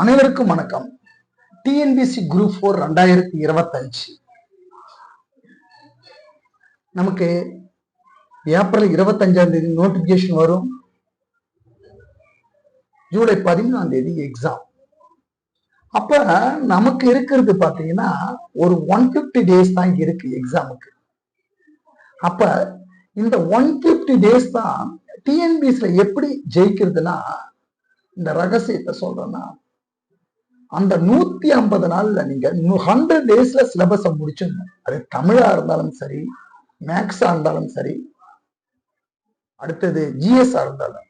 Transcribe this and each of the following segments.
அனைவருக்கும் வணக்கம். TNPSC group 4 2025 நமக்கு ஏப்ரல் 25ஆம் தேதி நோட்டிபிகேஷன் வரும். ஜூலை 13ஆம் தேதி எக்ஸாம். அப்ப நமக்கு இருக்கிறது பாத்தீங்கன்னா ஒரு 150 டேஸ் தான் இருக்கு எக்ஸாமுக்கு. அப்ப இந்த 150 டேஸ் தான் டிஎன்பிஎஸ்ல எப்படி ஜெயிக்கிறதுனா, இந்த ரகசியத்தை சொல்றேன்னா, அந்த 150 நாள்ல நீங்க 100 டேஸ்ல சிலபஸை முடிச்சிடணும். அது தமிழா இருந்தாலும் சரி, மேக்ஸா இருந்தாலும் சரி, அடுத்தது ஜிஎஸ்ஆ இருந்தாலும்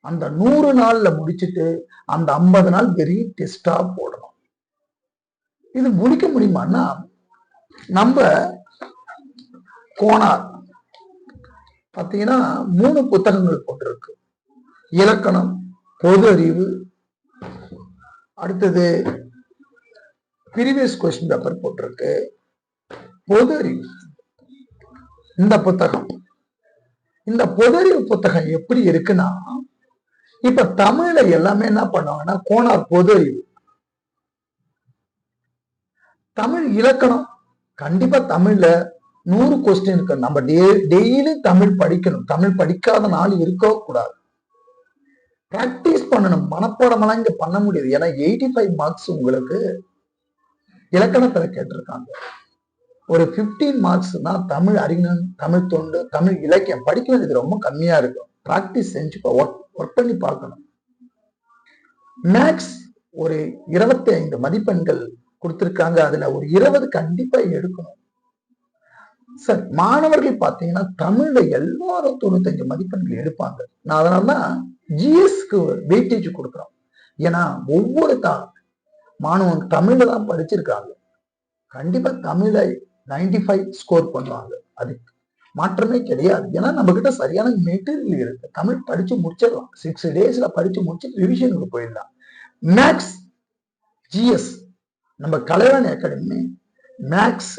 அந்த 100 நாள்ல முடிச்சுட்டு அந்த 50 நாள் வெறும் டெஸ்டா போடணும். இது முடிக்க முடியுமான்னா, நம்ம கோனார் பாத்தீங்கன்னா 3 புத்தகங்கள் போட்டிருக்கு. இலக்கணம், பொது அறிவு, அடுத்தது ப்ரீவியஸ் கொஸ்டின் பேப்பர் போட்டிருக்கு, பொது அறிவு. இந்த புத்தகம், இந்த பொது அறிவு புத்தகம் எப்படி இருக்குன்னா, இப்ப தமிழ்ல எல்லாமே என்ன பண்ணுவாங்கன்னா கோனார் பொது அறிவு, தமிழ் இலக்கணம். கண்டிப்பா தமிழ்ல 100 கொஸ்டின் இருக்கு. நம்ம டெய்லி தமிழ் படிக்கணும். தமிழ் படிக்காத நாள் இருக்க கூடாது. பிராக்டிஸ் பண்ணணும். மனப்பாடமெல்லாம் இங்க பண்ண முடியாது. ஏன்னா 85 மார்க்ஸ் உங்களுக்கு இலக்கணத்துல கேட்டிருக்காங்க. ஒரு 15 மார்க்ஸ் தான் தமிழ் அறிஞன், தமிழ் தொண்டு, தமிழ் இலக்கியம். படிக்க வேண்டியது ரொம்ப கம்மியா இருக்கும். பிராக்டிஸ் செஞ்சு ஒர்க் பண்ணி பார்க்கணும். மேக்ஸ் ஒரு 25 மதிப்பெண்கள் கொடுத்திருக்காங்க. அதுல ஒரு 20 கண்டிப்பா எடுக்கணும். சார், மாணவர்கள் பாத்தீங்கன்னா தமிழ்ல எல்லாரும் 95 மதிப்பெண்கள் எடுப்பாங்க. நான் அதனாலதான் ஜிஎஸ்க்கு வெயிட்டேஜ் கொடுக்குறோம். ஏன்னா ஒவ்வொரு மாணவன் தமிழ்ல தான் படிச்சிருக்காங்க. கண்டிப்பா தமிழ்ல 95 ஸ்கோர் பண்ணுவாங்க. அதுக்கு மாற்றமே கிடையாது. ஏன்னா நம்ம கிட்ட சரியான மெட்டீரியல் இருக்கு. தமிழ் படிச்சு முடிச்சிடலாம். 6 டேஸ்ல படிச்சு முடிச்சு ரிவிஷனுக்கு போயிடலாம். மேக்ஸ், ஜிஎஸ், நம்ம Kalaivani academy maths,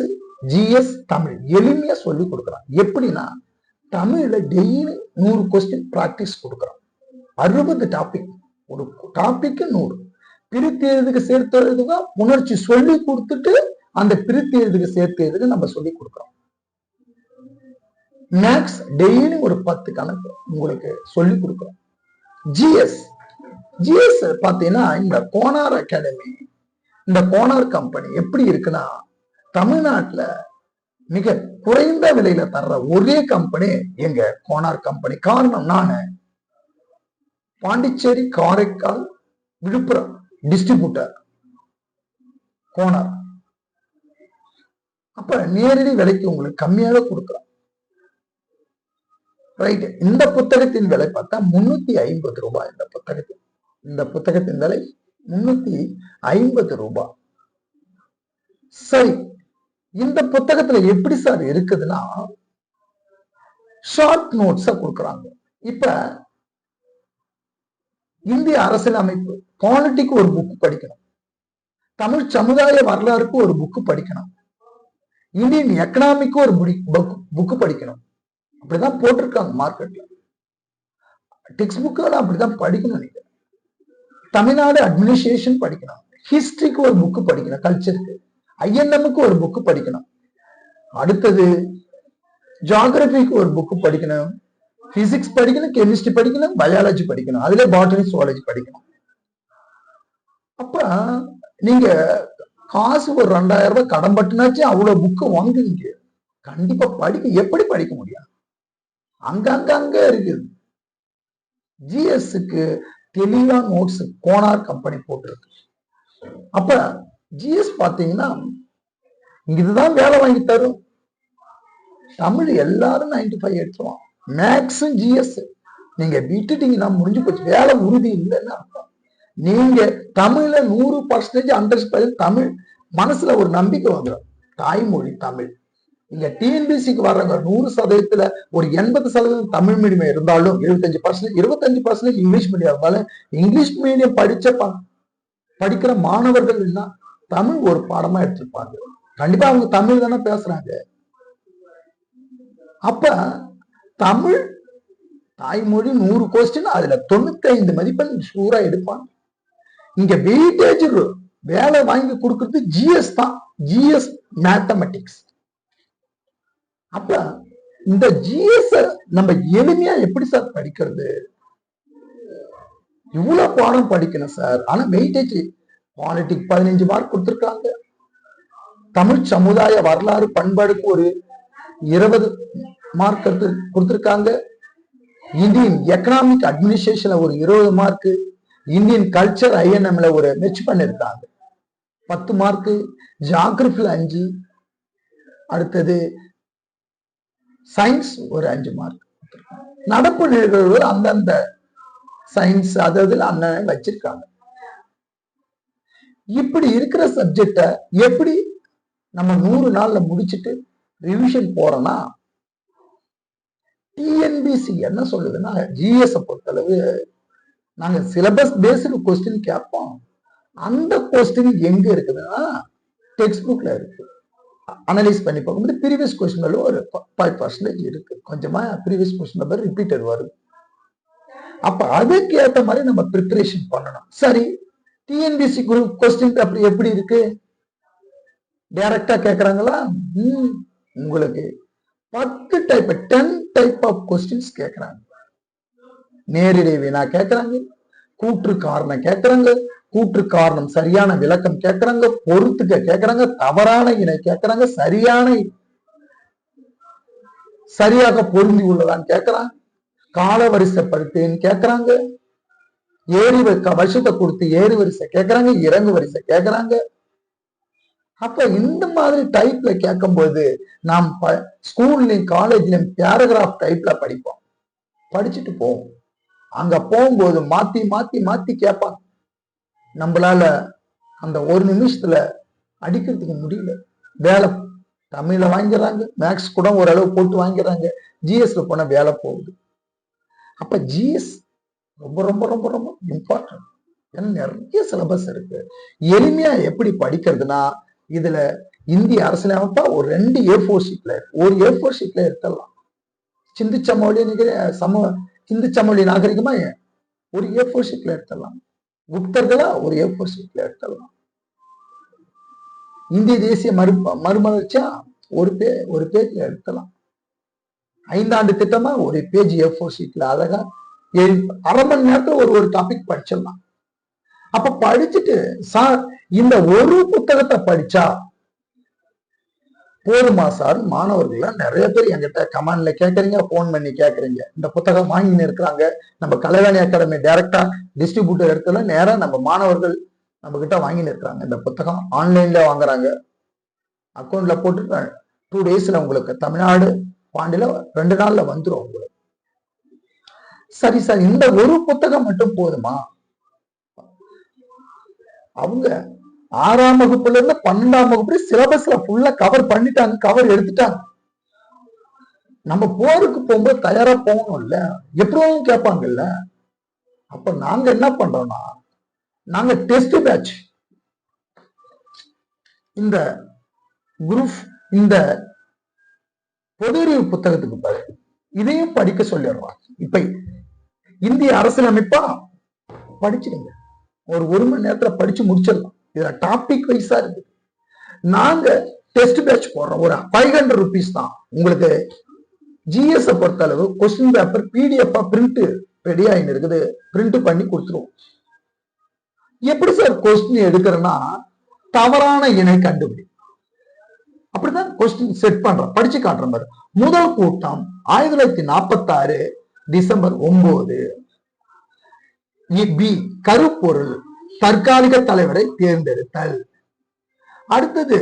GS, Tamil எளிமையா சொல்லி கொடுக்குறோம். எப்படின்னா, தமிழ்ல டெய்லி 100 கொஸ்டின் பிராக்டிஸ் கொடுக்குறோம். 60 டாபிக், ஒரு டாபிக் 100. பிரித்து எழுதுக்கு சேர்த்து எழுதுங்க, உணர்ச்சி சொல்லி கொடுத்துட்டு அந்த பிரித்து எழுதுக்கு சேர்த்து எழுதுக்கு நம்ம சொல்லி கொடுக்குறோம். மேக்ஸ் டெய்லி ஒரு 10 கணக்கு உங்களுக்கு சொல்லி கொடுக்குறோம். ஜிஎஸ், ஜிஎஸ் பாத்தீங்கன்னா இந்த கோனார் அகாடமி, இந்த கோனார் கம்பெனி எப்படி இருக்குன்னா, தமிழ்நாட்டுல மிக குறைந்த விலையில தர்ற ஒரே கம்பெனி எங்க கோனார் கம்பெனி. காரணம், நானு பாண்டிச்சேரி, காரைக்கால், விழுப்புரம் டிஸ்ட்ரிபியூட்டர் கோனார். அப்ப நேரடி விலைக்கு உங்களுக்கு கம்மியாக கொடுக்குறோம். ரைட். இந்த புத்தகத்தின் விலை பார்த்தா 350 ரூபாய். இந்த புத்தகத்தின் விலை 350 ரூபாய். சரி, இந்த புத்தகத்துல எப்படி சார் இருக்குதுன்னா, ஷார்ட் நோட்ஸ கொடுக்குறாங்க. இப்ப இந்திய அரசியலமைப்பு பாலிட்டிக்கு ஒரு புக் படிக்கணும், தமிழ் சமுதாய வரலாறுக்கு ஒரு புக் படிக்கணும், இந்தியன் எக்கனாமிக்கு ஒரு புக் படிக்கணும். அப்படிதான் போட்டிருக்காங்க மார்க்கெட்ல. டெக்ஸ்ட் புக் அப்படிதான் படிக்கணும். நீங்க தமிழ்நாடு அட்மினிஸ்ட்ரேஷன் படிக்கணும், ஹிஸ்டரிக்கு ஒரு புக் படிக்கணும், கல்ச்சருக்கு, ஐஎன்எம்க்கு ஒரு புக் படிக்கணும், அடுத்தது ஜியோகிராபிக்கு ஒரு புக் படிக்கணும், பிசிக்ஸ் படிக்கணும், கெமிஸ்ட்ரி படிக்கணும், பயாலஜி படிக்கணும், அதுல பாட்டனி, சுவாலஜி படிக்கணும். அப்ப நீங்க காசு ஒரு 2000 ரூபாய் கடன் பட்டுனாச்சு அவ்வளவு புக்கு வாங்குவீங்க. கண்டிப்பா எப்படி படிக்க முடியும்? அங்க இருக்குது. ஜிஎஸ்க்கு தெளிவா நோட்ஸ் கோனார் கம்பெனி போட்டிருக்கு. அப்ப ஜிஎஸ் பாத்தீங்கன்னா இதுதான் வேலை வாங்கி தரும். தமிழ் எல்லாரும் 95 எடுத்துருவான். மேக்ஸும் ஜிஎஸ் நீங்க விட்டுட்டீங்கன்னா முடிஞ்சு போச்சு, வேலை உறுதி இல்லைன்னு அர்த்தம். நீங்க தமிழ்ல 100% 100% தமிழ் மனசுல ஒரு நம்பிக்கை வந்துடும். தாய்மொழி தமிழ். இங்க டிஎன்பிசிக்கு வர்றவங்க 100% ஒரு 80% தமிழ் மீடியம் இருந்தாலும் 25% இங்கிலீஷ் மீடியம் இருந்தாலும், இங்கிலீஷ் மீடியம் படிக்கிற மாணவர்கள் எல்லாம் தமிழ் ஒரு பாடமா எடுத்திருப்பாங்க. கண்டிப்பா அவங்க தமிழ் தானே பேசுறாங்க. அப்ப தமிழ் தாய்மொழி 100 கொஸ்டின், அதுல 95 மதிப்பெண் சூறா எடுப்பாங்க. இங்க வெயிட்டேஜ் வேலை வாங்கி கொடுக்கறது ஜிஎஸ் தான், ஜிஎஸ் மேத்தமெட்டிக்ஸ். அப்ப இந்த ஜிஎஸ் நம்ம எளிமையா எப்படி சார் படிக்கிறது? இவ்வளவு பாடம் படிக்கணும் சார். ஆனா வெயிட்டேஜ் பாலிட்டிக் 15 மார்க் கொடுத்திருக்காங்க, தமிழ் சமுதாய வரலாறு பண்பாடுக்கு ஒரு 20 மார்க் கொடுத்திருக்காங்க, இந்தியன் எக்கனாமிக் அட்மினிஸ்ட்ரேஷன்ல ஒரு 20 மார்க், இந்தியன் கல்ச்சர் ஐஎன்எம்ல ஒரு மெச் பண்ணிருக்காங்க 10 மார்க், ஜியாகிரபில 5, அடுத்தது சயின்ஸ் ஒரு 5 மார்க். நடப்பு நிகழ்வுகள் அந்தந்த சயின்ஸ் அதாவது அண்ணன் வச்சிருக்காங்க. இப்படி இருக்கிற சப்ஜெக்ட எப்படி நம்ம 100 நாள்ல முடிச்சுட்டு ரிவிஷன் போறோம்னா, டிஎன்பிசி என்ன சொல்லுதுன்னா, ஜிஎஸ் பொறுத்தளவு நாங்க சிலபஸ் பேஸ்டு கொஸ்டின் கேட்போம். அந்த கொஸ்டின் எங்க இருக்குதுன்னா டெக்ஸ்ட் புக்ல இருக்கு. அனலைஸ் பண்ணி பார்க்கும்போது ப்ரீவியஸ் கொஸ்டின்ல ஒரு 5% இருக்கு, கொஞ்சமா ப்ரீவியஸ் கொஸ்டின் நம்பர் ரிப்பீட்டட் வருது. அப்ப அதுக்கு ஏற்ற மாதிரி நம்ம ப்ரிப்பரேஷன் பண்ணணும். சரி, டிஎன்பிசி குரூப் கொஸ்டின் பேப்பர் எப்படி இருக்கு? டைரக்டா கேக்குறாங்களா? உங்களுக்கு 10 டைப் ஆஃப் கொஸ்டின்ஸ் கேட்கறாங்க. நேரடி வினா கேட்கறாங்க, கூற்று காரணம் கேட்கறாங்க, கூற்று காரணம் சரியான விளக்கம் கேட்கறாங்க, பொறுத்துக்க கேட்கறாங்க, தவறான இணை கேட்கறாங்க, சரியாக பொருந்தி உள்ளதான்னு கேட்கறாங்க, கால வரிசைப்படுத்தேன்னு கேட்கறாங்க, வருஷத்தை கொடுத்து ஏறு வரிசை கேட்கறாங்க, இறங்கு வரிசை கேட்கறாங்க. அப்ப இந்த மாதிரி டைப்ல கேட்கும் போது நாம் ஸ்கூல்லயும் காலேஜ்லயும் பேராகிராஃப் டைப்ல படிப்போம், படிச்சுட்டு போவோம். அங்க போகும்போது மாத்தி மாத்தி மாத்தி கேட்பாங்க. நம்மளால அந்த ஒரு நிமிஷத்துல அடிக்கிறதுக்கு முடியல. வேலை தமிழ்ல வாங்கிடுறாங்க, மேக்ஸ் கூட ஓரளவு போட்டு வாங்கிடுறாங்க, ஜிஎஸ்ல போன வேலை போகுது. அப்ப ஜிஎஸ் ரொம்ப ரொம்ப ரொம்ப ரொம்ப இம்பார்ட்டன்ட். ஏன்னா நிறைய சிலபஸ் இருக்கு. எளிமையா எப்படி படிக்கிறதுனா, இதுல இந்திய அரசியலமைப்பா ஒரு 2 A4 ஷீட்ல ஒரு A4 ஷீட்ல எடுத்துடலாம். சிந்து சமவெளி நாகரிகமா ஒரு A4 ஷீட்ல எடுத்துடலாம், குப்தர்களா ஒரு A4 ஷீட்ல எடுத்துடலாம், இந்திய தேசிய மறுமலர்ச்சியா ஒரு பேஜ்ல எடுத்துடலாம், 5 ஆண்டு திட்டமா ஒரு பேஜ் A4 ஷீட்ல அழகா அரை மணி நேரத்துல ஒரு டாபிக் படிச்சிடலாம். அப்ப படிச்சுட்டு சார் இந்த ஒரு புத்தகத்தை படிச்சா போதுமா சார்? மாணவர்கள் நிறைய பேர் என்கிட்ட கமெண்ட்ல கேட்கறீங்க, போன் பண்ணி கேட்கறீங்க. இந்த புத்தகம் வாங்கின்னு இருக்கிறாங்க. நம்ம கலைவாணி அகாடமி டைரக்டா டிஸ்ட்ரிபியூட்டர் இடத்துல நேரா நம்ம மாணவர்கள் நம்ம கிட்ட வாங்கின்னு இருக்கிறாங்க. இந்த புத்தகம் ஆன்லைன்ல வாங்குறாங்க, அக்கௌண்ட்ல போட்டு 2 டேஸ்ல உங்களுக்கு தமிழ்நாடு பாண்டியில 2 நாள்ல வந்துடும் உங்களுக்கு. சரி சார், இந்த ஒரு புத்தகம் மட்டும் போதுமா? அவங்க 6ஆம் வகுப்புல இருந்து 12ஆம் வகுப்பு சிலபஸ்ல ஃபுல்லா கவர் பண்ணிட்டாங்க, கவர் எடுத்துட்டாங்க. நம்ம போருக்கு போகும்போது தயாரா போகணும்ல, எப்பவும் கேட்பாங்கல்ல. அப்ப நாங்க என்ன பண்றோம்னா, நாங்க டெஸ்ட் பேட்ச் இந்த குரூப் இந்த பொதுறிவு புத்தகத்துக்கு பாரு, இதையும் படிக்க சொல்லிடுறோம். இப்ப இந்திய அரசியலமைப்பா படிச்சிடுங்க, ஒரு மணி நேரத்துல படிச்சு முடிச்சிடலாம். இதுல டாபிக் வைஸா இருக்கு. நாங்க டெஸ்ட் பேட்ச் போடுறோம், ஒரு 500 rupees தான். உங்களுக்கு ஜிஎஸ் பொறுத்த அளவு question paper PDF print ready ஆயின்னு இருக்குது, பிரிண்ட் பண்ணி கொடுத்துருவோம். எப்படி சார் கொஸ்டின் எடுக்கிறேன்னா, தவறான இணை கண்டுபிடி, அப்படிதான் கொஸ்டின் செட் பண்றோம், படிச்சு காட்டுற மாதிரி. முதல் கூட்டம் 1946 டிசம்பர் 9. பி கருப்பொருள், தற்காலிக தலைவரை தேர்ந்தெடுத்தல். அடுத்தது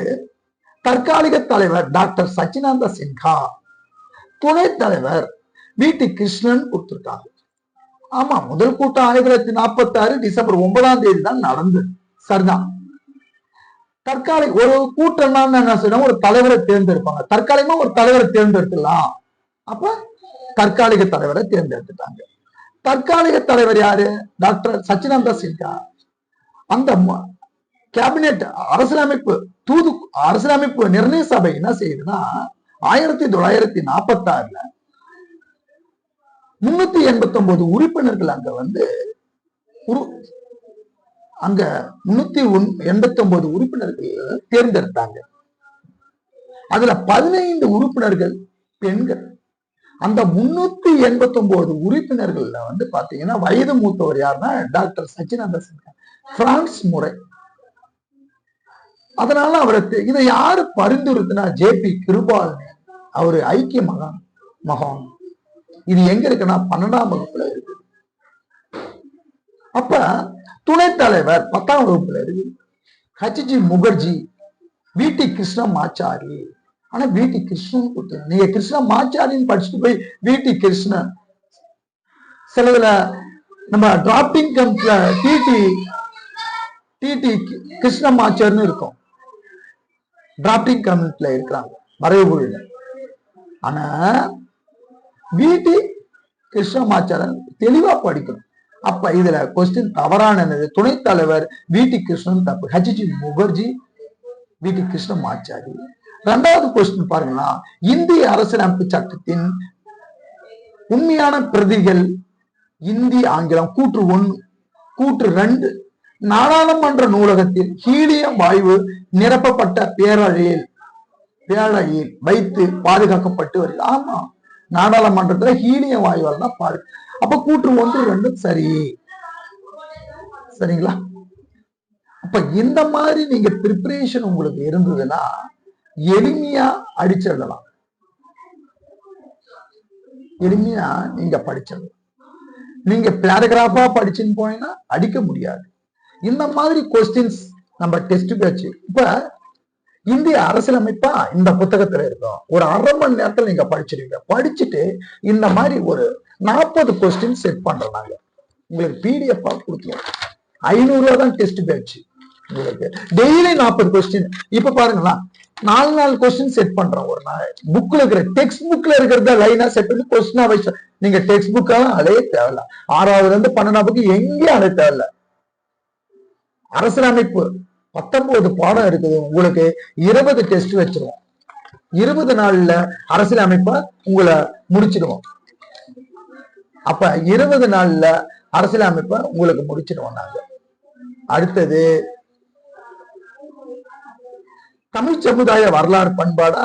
தற்காலிக தலைவர் டாக்டர் சச்சிதானந்த சின்ஹா, துணைத் தலைவர் வி.டி. கிருஷ்ணன் கொடுத்திருக்காங்க. ஆமா, முதல் கூட்டம் 1946 டிசம்பர் 9 தான் நடந்தது, சரிதான். தற்காலிக ஒரு கூட்டம் என்ன செய்யணும், ஒரு தலைவரை தேர்ந்தெடுப்பாங்க, தற்காலிகமா ஒரு தலைவரை தேர்ந்தெடுத்துலாம். அப்ப தற்காலிக தலைவரை தேர்ந்தெடுத்துட்டாங்க. தற்காலிக தலைவர் யாரு? டாக்டர் சச்சிதானந்த சின்ஹா. அந்த கேபினெட் அரசியலமைப்பு நிர்ணய சபை என்ன செய்யுதுன்னா, 1946 389 உறுப்பினர்கள் அங்க வந்து அங்க 389 உறுப்பினர்கள் தேர்ந்தெடுத்தாங்க. அதுல 15 உறுப்பினர்கள் பெண்கள். அந்த 389 உறுப்பினர்கள்ல வந்து பாத்தீங்கன்னா வயது மூத்தவர் யாருன்னா டாக்டர் சச்சிதானந்த சின்ஹா, பிரான்ஸ் முறை. அதனால அவரை இதை யாரு பரிந்துரைத்துனா ஜே.பி. கிருபால், அவரு ஐக்கிய மகான். இது எங்க இருக்குன்னா 12ஆம் வகுப்புல இருக்கு. அப்ப துணைத் தலைவர் 10ஆம் வகுப்புல இருக்கு ஹச்ஜி முகர்ஜி, வி.டி. கிருஷ்ணமாச்சாரி. ஆனா வி.டி. கிருஷ்ணன் கொடுத்தாங்க. நீங்க கிருஷ்ணமாச்சாரின்னு படிச்சுட்டு போய் வி.டி. கிருஷ்ணன், சிலதுல நம்ம டிராப்டிங் கம்ப்ல டி.டி. கிருஷ்ணமாச்சார்னு இருக்கும், டிராப்டிங் கம்ப்ல இருக்கிறாங்க மறைவுல. ஆனா வி.டி. கிருஷ்ணமாச்சாரன் தெளிவா படிக்கணும். அப்ப இதுல கொஸ்டின் தவறானது. துணைத் தலைவர் வி.டி. கிருஷ்ணன் தப்பு, ஹச்ஜி முகர்ஜி, வி.டி. கிருஷ்ணமாச்சாரி. இரண்டாவது கொஸ்டின் பாருங்கன்னா, இந்திய அரசியலமைப்பு சட்டத்தின் உண்மையான பிரதிகள் இந்தி ஆங்கிலம் கூற்று 1, கூற்று 2, நாடாளுமன்ற நூலகத்தில் ஹீலியம் வாயு நிரப்பப்பட்ட பேரழையில் வைத்து பாதுகாக்கப்பட்டு வருகிறது. ஆமா, நாடாளுமன்றத்துல ஹீலியம் வாயுவால் தான் பாரு. அப்ப கூற்று 1, 2 சரி. சரிங்களா? அப்ப இந்த மாதிரி நீங்க ப்ரிப்பரேஷன் உங்களுக்கு இருந்ததுன்னா எளிமையா அடிச்சிடலாம், எளிமையா நீங்க படிச்சிடலாம். நீங்க பேராகிராஃபா படிச்சுன்னு போனீங்கன்னா அடிக்க முடியாது. இந்த மாதிரி கொஸ்டின்ஸ் நம்ம டெஸ்ட் பேட்ச். இப்ப இந்திய அரசியலமைப்பா இந்த புத்தகத்துல இருக்கும், ஒரு அரை மணி நேரத்துல நீங்க படிச்சிருவீங்க. படிச்சுட்டு இந்த மாதிரி ஒரு 40 கொஸ்டின் செட் பண்றோம் நாங்க, உங்களுக்கு பிடிஎஃப் கொடுத்துருவோம். 500 ரூபா தான் டெஸ்ட் பேட்ச். உங்களுக்கு டெய்லி 40 கொஸ்டின். இப்ப பாருங்களா, 4 கொஸ்டின் செட் பண்றோம் ஒரு நாள். புக்ல இருக்கிற டெக்ஸ்ட் புக்ல இருக்கிறத லைனா செட் பண்ணி கொஸ்டினா வைஸ். நீங்க டெக்ஸ்ட் புக்கெல்லாம் அலைய தேவையில்ல, 6ஆவதுல இருந்து 12ஆம் புக்கு எங்கேயும் அலைய தேவையில்ல. அரசியலமைப்பு 19 பாடம் இருக்குது, உங்களுக்கு 20 டெஸ்ட் வச்சிருவோம். 20 நாள்ல அரசியலமைப்ப உங்களை முடிச்சிடுவோம். அப்ப 20 நாள்ல அரசியலமைப்ப உங்களுக்கு முடிச்சிடுவோம் நாங்க. அடுத்தது தமிழ் சமுதாய வரலாறு பண்பாடா,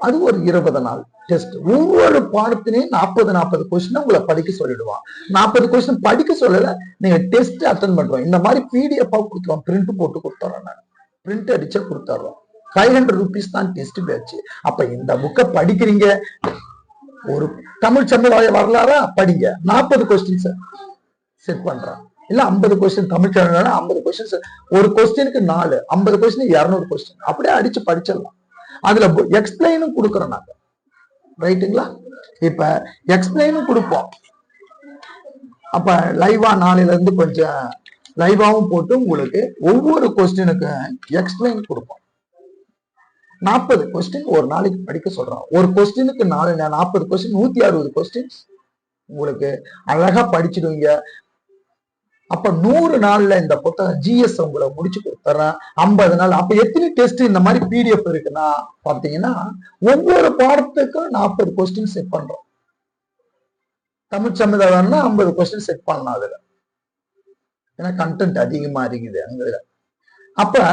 அது ஒரு 20 நாள் டெஸ்ட். ஒவ்வொரு பாடத்திலையும் 40 கொஸ்டின் உங்களை படிக்க சொல்லிடுவான். 40 கொஸ்டின் படிக்க சொல்லல, நீங்க டெஸ்ட் அட்டன் பண்றோம். இந்த மாதிரி பிடிஎஃப் கொடுத்துருவோம், பிரிண்ட் போட்டு கொடுத்துறோம். நான் பிரிண்ட் அடிச்சா கொடுத்துறோம். 500 ரூபீஸ் தான் டெஸ்ட் பேட்ச். அப்ப இந்த புக்கை படிக்கிறீங்க, ஒரு தமிழ் சமுதாய வரலாறா படிங்க. 40 கொஸ்டின்ஸ் செட் பண்றோம். இல்ல 50 கொஸ்டின் தமிழ் சேனல் 50 கொஸ்டின், ஒரு கொஸ்டினுக்கு 4, 50 கொஸ்டின் 200 கொஸ்டின் அப்படியே அடிச்சு படிச்சிடலாம். அதுல எக்ஸ்பிளைனும் கொடுக்குறோம் நாங்க, ரைட்டுங்களா? இப்ப எக்ஸ்பிளைனும் கொடுப்போம். அப்ப லைவா நாளையில இருந்து கொஞ்சம் லைவாவும் போட்டு உங்களுக்கு ஒவ்வொரு கொஸ்டினுக்கு எக்ஸ்பிளைன் கொடுப்போம். 40 கொஸ்டின் ஒரு நாளைக்கு படிக்க சொல்றோம். ஒரு கொஸ்டினுக்கு 40 கொஸ்டின், 160 கொஸ்டின் உங்களுக்கு அழகா படிச்சிடுவீங்க. அப்ப 100 நாள்ல இந்த புத்தகம் ஜிஎஸ் உங்களை முடிச்சு கொடுத்துறேன். 50 நாள். அப்ப எத்தனை டெஸ்ட் இந்த மாதிரி பிடிஎஃப் இருக்குன்னா பாத்தீங்கன்னா, ஒவ்வொரு பாடத்துக்கும் 40 கொஸ்டின் செட் பண்றோம். தமிழ் சமுதாயம்னா 50 கொஸ்டின் செட் பண்ணலாம் அதுல, ஏன்னா கண்டென்ட் அதிகமா இருக்குது அங்க. அப்ப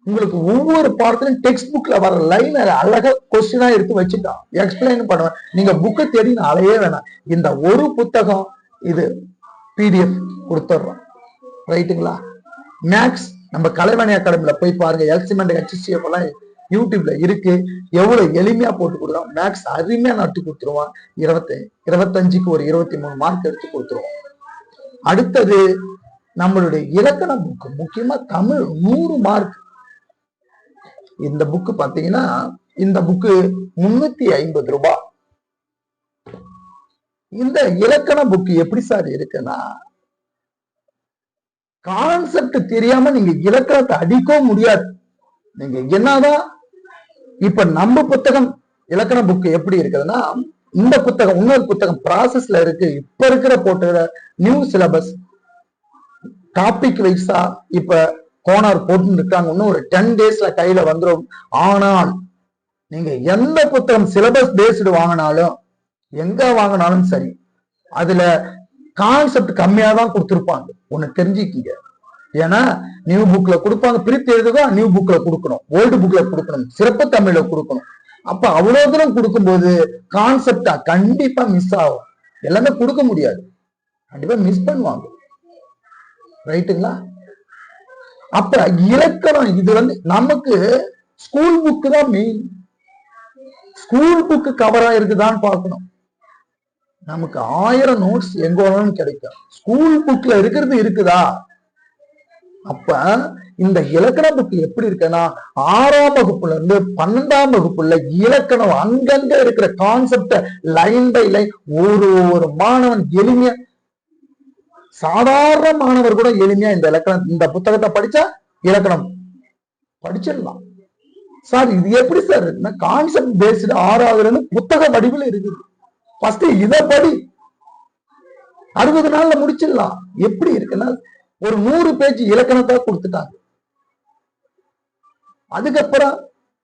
உங்களுக்கு ஒவ்வொரு பாடத்திலும் டெக்ஸ்ட் புக்ல வர லைன் அழகா கொஸ்டினா எடுத்து வச்சுட்டோம், எக்ஸ்பிளைன் பண்ணுவேன். நீங்க புக்கை தேடி அலையே வேணாம், இந்த ஒரு புத்தகம் இது பிடிஎஃப் கொடுத்துட்றோம், ரைட்டுங்களா? மேக்ஸ் நம்ம கலைவாணி அகாடமில போய் பாருங்க, எல்சிமெண்ட் ஹெச்சிஎஃப் எல்லாம் யூடியூப்ல இருக்கு, எவ்வளவு எளிமையா போட்டு கொடுக்குறோம். மேக்ஸ் அருமையா நட்டு கொடுத்துருவோம். 25க்கு ஒரு 23 மார்க் எடுத்து கொடுத்துருவோம். அடுத்தது நம்மளுடைய இலக்கண புக்கு, முக்கியமா தமிழ் 100 மார்க். இந்த புக்கு பாத்தீங்கன்னா, இந்த புக்கு 350 ரூபாய். இந்த இலக்கண புக்கு எப்படி சார் இருக்குன்னா, கான்செப்ட் தெரியாம நீங்க இலக்கணத்தை அடிக்கவும் முடியாது. நீங்க என்னதான் இப்ப நம்ம புத்தகம் இலக்கண புக்கு எப்படி இருக்குதுன்னா, இந்த புத்தகம் இன்னொரு புத்தகம் ப்ராசஸ்ல இருக்கு. இப்ப இருக்கிற போட்டு நியூ சிலபஸ் டாபிக் வைஸா இப்ப கோனார் போட்டு இருக்காங்க. இன்னும் ஒரு 10 டேஸ்ல கையில வந்துடும். ஆனால் நீங்க எந்த புத்தகம் சிலபஸ் பேஸ்டு வாங்கினாலும் எங்க வாங்கினாலும் சரி அதுல கான்செப்ட் கம்மியா தான் கொடுத்துருப்பாங்க. ஒண்ணு தெரிஞ்சுக்கிங்க. ஏன்னா நியூ புக்ல கொடுப்பாங்க, பிரித்து எழுதுதான் நியூ புக்ல கொடுக்கணும், ஓல்டு புக்ல கொடுக்கணும், சிறப்பு தமிழ்ல கொடுக்கணும். அப்ப அவ்வளவு தூரம் கொடுக்கும்போது கான்செப்டா கண்டிப்பா மிஸ் ஆகும். எல்லாமே கொடுக்க முடியாது, கண்டிப்பா மிஸ் பண்ணுவாங்க. ரைட்டுங்களா? அப்ப இலக்கணம் இது வந்து நமக்கு ஸ்கூல் புக்கு தான் மெயின். ஸ்கூல் புக்கு கவரா இருக்குதான்னு பார்க்கணும். நமக்கு 1000 நோட்ஸ் எங்க வேணாலும் கிடைக்கும், ஸ்கூல் புக்ல இருக்கிறது இருக்குதா? அப்ப இந்த இலக்கண புக்கு எப்படி இருக்குன்னா 6ஆம் வகுப்புல இருந்து 12ஆம் வகுப்புல இலக்கணம் அங்கங்க இருக்கிற கான்செப்ட லைன் பை லைன் ஒரு மாணவன் எளிமையா, சாதாரண மாணவர் கூட எளிமையா இந்த இலக்கணம் இந்த புத்தகத்தை படிச்சா இலக்கணம் படிச்சிடலாம். சார் இது எப்படி சார் கான்செப்ட் பேஸ்டு 6ஆவதுல இருந்து புத்தக வடிவில் இருக்குது, ஃபர்ஸ்ட் இத படி, 60 நாள்ல முடிச்சிடலாம். எப்படி இருக்குன்னா ஒரு 100 பேஜ் இலக்கணத்தை கொடுத்துட்டாங்க. அதுக்கப்புறம்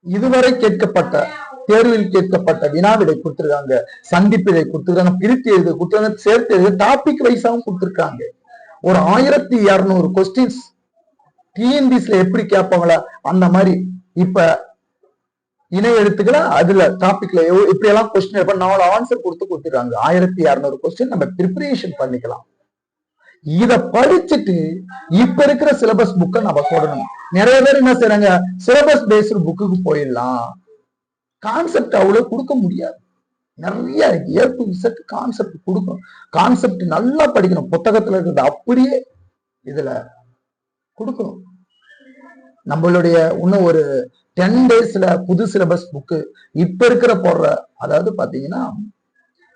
இதுவரை கேட்கப்பட்ட தேர்வில் கேட்கப்பட்ட வினாவிடை கொடுத்திருக்காங்க, சந்திப்பிடை கொடுத்திருக்காங்க, பிரித்து எழுது கொடுத்திருக்காங்க, சேர்த்து எழுது டாபிக் வைஸாவும் கொடுத்திருக்காங்க. ஒரு 1200 கொஸ்டின்ஸ் டிஎன்பிஎஸ்ல எப்படி கேட்பாங்களா அந்த மாதிரி இப்ப இணை எழுத்துக்களை அதுல டாபிக்ல எப்படி எல்லாம் கொஸ்டின் 4 ஆன்சர் கொடுத்துருக்காங்க. 1200 கொஸ்டின் நம்ம ப்ரிப்பரேஷன் பண்ணிக்கலாம். இத படிச்சுட்டு இப்ப இருக்கிற சிலபஸ் புக்கை நம்ம போடணும். நிறைய பேர் என்ன செய்யறாங்க, சிலபஸ் பேஸ்டு புக்குக்கு போயிடலாம், கான்செப்ட் அவ்வளவு கொடுக்க முடியாது. நிறைய ஏ டு இசட் கான்செப்ட் கொடுக்கணும், கான்செப்ட் நல்லா படிக்கணும், புத்தகத்துல இருக்கிறது அப்படியே இதுல கொடுக்கணும். நம்மளுடைய இன்னும் ஒரு 10 டேஸ்ல புது சிலபஸ் புக்கு இப்ப இருக்கிற போடுற, அதாவது பாத்தீங்கன்னா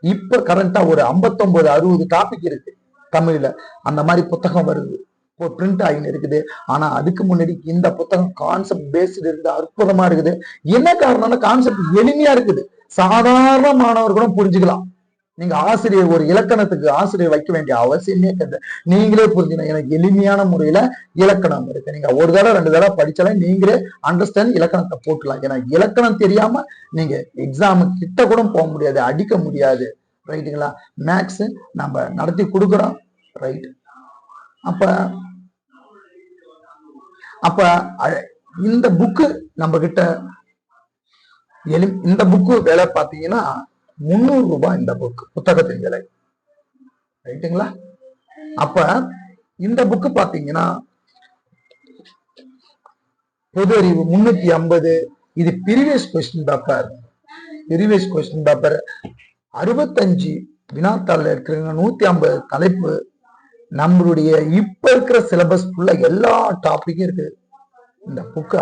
இப்ப கரண்டா ஒரு 59-60 டாபிக் இருக்கு தமிழ்ல, அந்த மாதிரி புத்தகம் வருது, இப்போ பிரிண்ட் ஆகின்னு இருக்குது. ஆனா அதுக்கு முன்னாடி இந்த புத்தகம் கான்செப்ட் பேஸ்டு இருந்து அற்புதமா இருக்குது. என்ன காரணம்னா கான்செப்ட் எளிமையா இருக்குது, சாதாரண மாணவர் கூட புரிஞ்சுக்கலாம். நீங்க ஆசிரியர் ஒரு இலக்கணத்துக்கு ஆசிரியர் வைக்க வேண்டிய அவசியமே கிடையாது, நீங்களே புரிஞ்சுக்கணும். எனக்கு எளிமையான முறையில இலக்கணம் இருக்கு, நீங்க ஒரு தடவை 2 தடவை படிச்சாலே நீங்களே அண்டர்ஸ்டாண்ட் இலக்கணத்தை போட்டுலாம். ஏன்னா இலக்கணம் தெரியாம நீங்க எக்ஸாமு கிட்ட கூட போக முடியாது, அடிக்க முடியாது. ரைட்டுங்களா? மேக்ஸ் நம்ம நடத்தி கொடுக்குறோம். ரைட். அப்ப அப்ப இந்த புக்கு நம்ம கிட்ட இந்த புக்கு விலை பாத்தீங்கன்னா 300 ரூபாய் இந்த புக்கு புத்தகத்தின் விலை. ரைட்டுங்களா? அப்ப இந்த புக்கு பாத்தீங்கன்னா பொது அறிவு 350, இது ப்ரீவியஸ் கொஸ்டின் பேப்பர், 65 வினாத்தாள் இருக்கிற 150 தலைப்பு. நம்மளுடைய இப்ப இருக்கிற சிலபஸ் ஃபுல்லா எல்லா டாபிக்கும் இருக்கு. இந்த புக்கு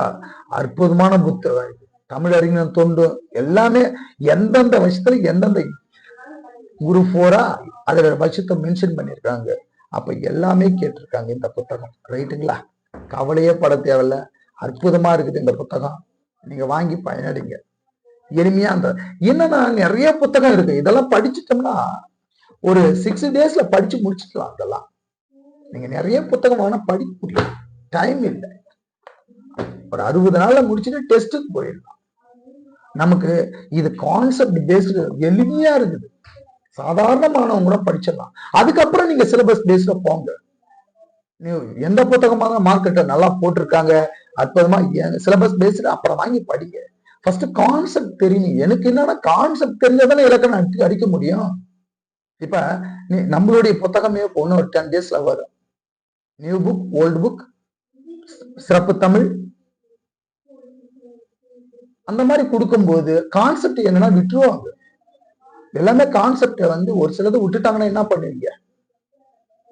அற்புதமான புத்தகம், தமிழறிஞர் தொண்டு எல்லாமே எந்தெந்த வருஷத்துல எந்தெந்த குரூப் 4 அதுல வருஷத்தை மென்ஷன் பண்ணிருக்காங்க. அப்ப எல்லாமே கேட்டிருக்காங்க இந்த புத்தகம். ரைட்டுங்களா? கவலையே பட தேவையில்ல, அற்புதமா இருக்குது இந்த புத்தகம், நீங்க வாங்கி பயனடைங்க. எளிமையா அந்த என்னன்னா நிறைய புத்தகம் இருக்கு, இதெல்லாம் படிச்சுட்டோம்னா ஒரு 6 டேஸ்ல படிச்சு முடிச்சுக்கலாம். அதெல்லாம் நீங்க நிறைய புத்தகம் வாங்கினா படிக்க முடியும், டைம் இல்லை. ஒரு 60 நாள்ல முடிச்சுட்டு டெஸ்ட்டுக்கு போயிடலாம். நமக்கு இது கான்செப்ட் பேஸ்டு எளிமையா இருக்குது, சாதாரணமானவங்க கூட படிச்சிடலாம். அதுக்கப்புறம் நீங்க சிலபஸ் பேஸ்ல போங்க. எந்த புத்தகமாக மார்க்கெட்டை நல்லா போட்டிருக்காங்க அற்புதமா சிலபஸ் பேஸ்டு அப்புறம் வாங்கி படிங்க. ஃபர்ஸ்ட் கான்செப்ட் தெரியும். எனக்கு என்னன்னா கான்செப்ட் தெரிஞ்சதானே இலக்கணம் அடிக்க முடியும். இப்ப நம்மளுடைய புத்தகமே ஒன்னு ஒரு 10 டேஸ்ல வரும். நியூ புக், ஓல்டு புக், சிறப்பு தமிழ் அந்த மாதிரி கொடுக்கும்போது கான்செப்ட் என்னன்னா விட்டுருவாங்க. எல்லாமே கான்செப்ட வந்து ஒரு சிலது விட்டுட்டாங்கன்னா என்ன பண்ணுவீங்க?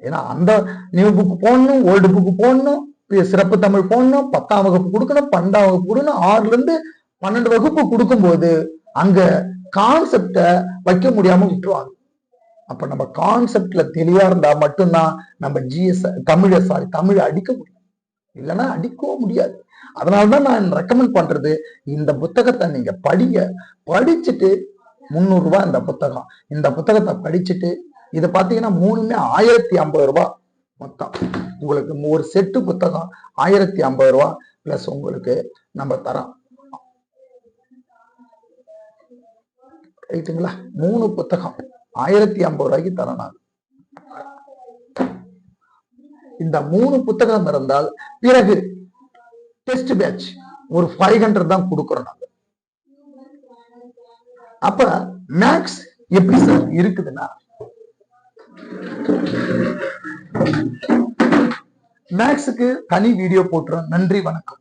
ஏன்னா அந்த நியூ புக் போடணும், ஓல்டு புக் போடணும், சிறப்பு தமிழ் போடணும், 10ஆம் வகுப்பு கொடுக்கணும், 12ஆம் வகுப்பு கொடுக்கணும், 6ல இருந்து 12 வகுப்பு கொடுக்கும்போது அங்க கான்செப்ட வைக்க முடியாம விட்டுருவாங்க. அப்ப நம்ம கான்செப்ட்ல தெளிவா இருந்தா மட்டும்தான் நம்ம தமிழை அடிக்க முடியும், இல்லைன்னா அடிக்கவும் முடியாது. அதனாலதான் நான் ரெக்கமெண்ட் பண்றது இந்த புத்தகத்தை நீங்க படிங்க. படிச்சுட்டு 300 ரூபாய் இந்த புத்தகம், இந்த புத்தகத்தை படிச்சுட்டு இதை பாத்தீங்கன்னா 3மே 1050 ரூபாய் மொத்தம். உங்களுக்கு ஒரு செட்டு புத்தகம் 1050 ரூபாய் பிளஸ் உங்களுக்கு நம்ம தரோம். ரைட்டுங்களா? 3 புத்தகம் 1050 ரூபாய்க்கு தரணும். இந்த 3 புத்தகம் இருந்தால் பிறகு டெஸ்ட் பேட்ச் ஒரு 500 தான் கொடுக்கிறோம் நாங்க. அப்ப மேக்ஸ் எப்படி சார் இருக்குதுன்னா, மேக்ஸுக்கு தனி வீடியோ போட்டுறோம். நன்றி, வணக்கம்.